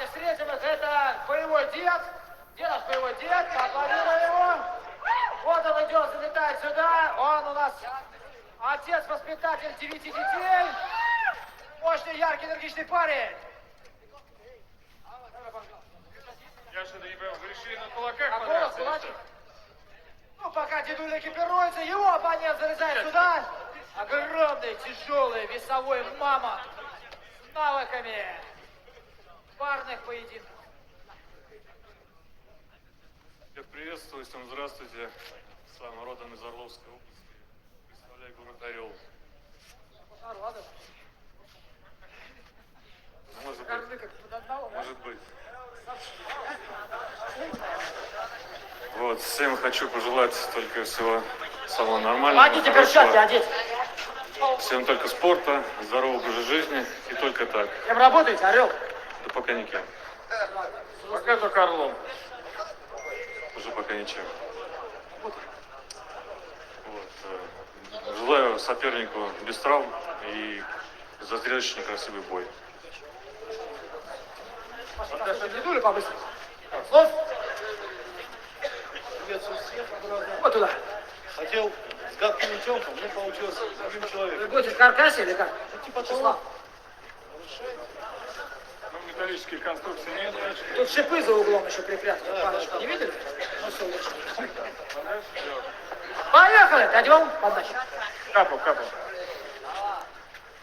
давайте встретим их. Это боевой дед. Где наш боевой дед? Поаплодируем его. Вот он идет, залетает сюда. Он у нас отец-воспитатель 9 детей. Мощный, яркий, энергичный парень. Я что-то не понял, вы решили на кулаках голос, подраться? кулачок. Ну, пока дедуля экипируется, его оппонент залезает сюда. Огромный, тяжелый, весовой мама с навыками парных поединков. Всех приветствую, всем здравствуйте. Сам родом из Орловской области. Представляю город Орел. Может быть. Вот, всем хочу пожелать только всего самого нормального. Помогите перчатки одеть. Всем только спорта, здорового образа жизни и только так. Кем работаете, Орел? Да пока никем. Пока только Орлом. Уже пока ничем. Вот. Желаю сопернику без травм и зрелищный красивый бой. Дедуля побыстрее. Слов. Вот туда. Хотел с гадким утенком, но получилось с другим Вы человеком. будете в каркасе или как? Типа Числа. Ну, металлических конструкций нет. Тут шипы за углом еще припрятаны. Парочку. Не видели? Ну все, лучше. Поехали! Дадим подачу. Капу, капу.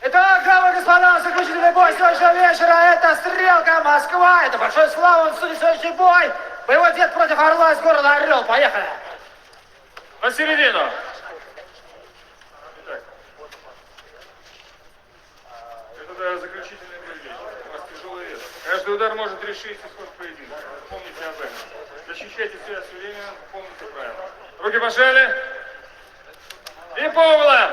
Итак, дамы и господа, заключительный бой сегодняшнего вечера. Это Стрелка Москва. Это большой слава, он судит следующий бой. Боевой дед против Орла из города Орел. Поехали. На середину. Итак. Это заключительный бой. У вас тяжелый вес. Каждый удар может решить исход поединка. Помните об этом. Защищайте себя все время, помните правила. Руки пожали. И по углам.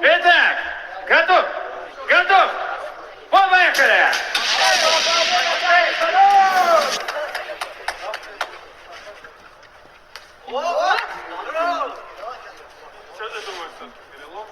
Итак, готов? Готов? Поехали! Что ты думаешь, перелом?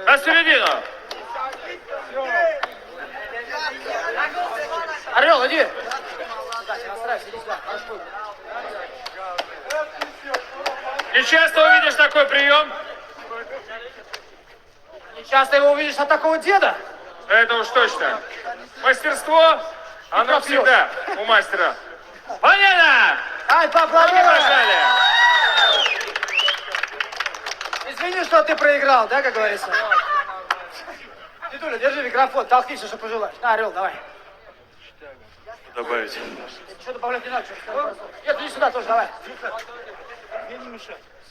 На середину! Орел, иди. Настраивайся, иди сюда. Хорошо. Не часто увидишь такой прием. Не часто его увидишь от такого деда. Это уж точно. Мастерство, оно всегда у мастера. Понятно! Ай, Руки поаплодируем. пожали. Извини, что ты проиграл, да, как говорится? Дедуля, держи микрофон, толкнись, что пожелаешь. На, Орел, давай. Добавить. Что добавлять не надо, что нет, иди сюда тоже, давай.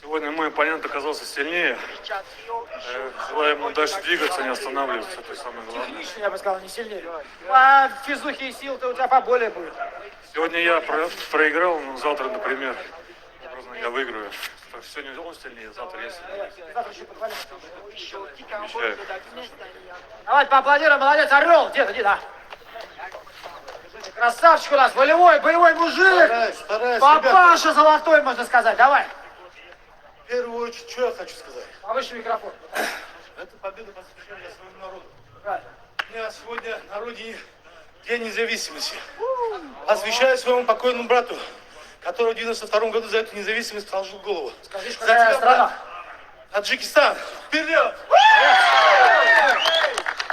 Сегодня мой оппонент оказался сильнее. Желаю ему дальше двигаться, не останавливаться. Это самое главное. Технично, я бы сказал, не сильнее. А физухи и сил-то у тебя поболее будет. Сегодня я проиграл, но завтра, например, образно, я выиграю. Так, сегодня он сильнее, завтра я сильнее. Завтра еще подвалим. Обещаю. Давайте поаплодируем, молодец, Орел. Дед, иди, да. Красавчик у нас, волевой, боевой мужик. Стараюсь, Папаша золотой, можно сказать. Давай. В первую очередь, что я хочу сказать? Повыше микрофон. Это победа посвящена своему народу. Правильно. У меня сегодня на родине День независимости. Посвящаю своему покойному брату, который в 92 году за эту независимость положил голову. Скажи, что За какая тебя, страна? брат. Таджикистан. Вперед!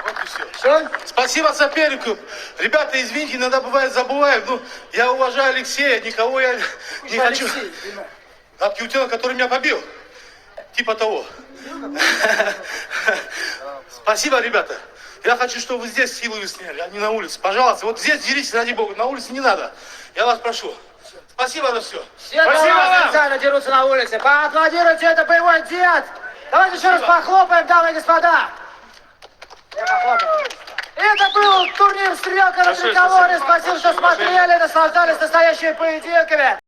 Вот и все. Все? Спасибо сопернику. Ребята, извините, иногда бывает забываю. Ну, я уважаю Алексея, никого я не хочу. Гадкий утенок, который меня побил. Типа того. Спасибо, ребята. Я хочу, чтобы вы здесь силу сняли, а не на улице. Пожалуйста, вот здесь деритесь, ради бога. На улице не надо. Я вас прошу. Спасибо за все. Все Спасибо вам. специально дерутся на улице. Поаплодируйте, это боевой дед. Давайте еще раз похлопаем, дамы и господа. Все похлопаем. Это был турнир «Стрелка» на Большое Триколоре. спасибо. Спасибо, что Большое уважение. смотрели, наслаждались настоящими поединками.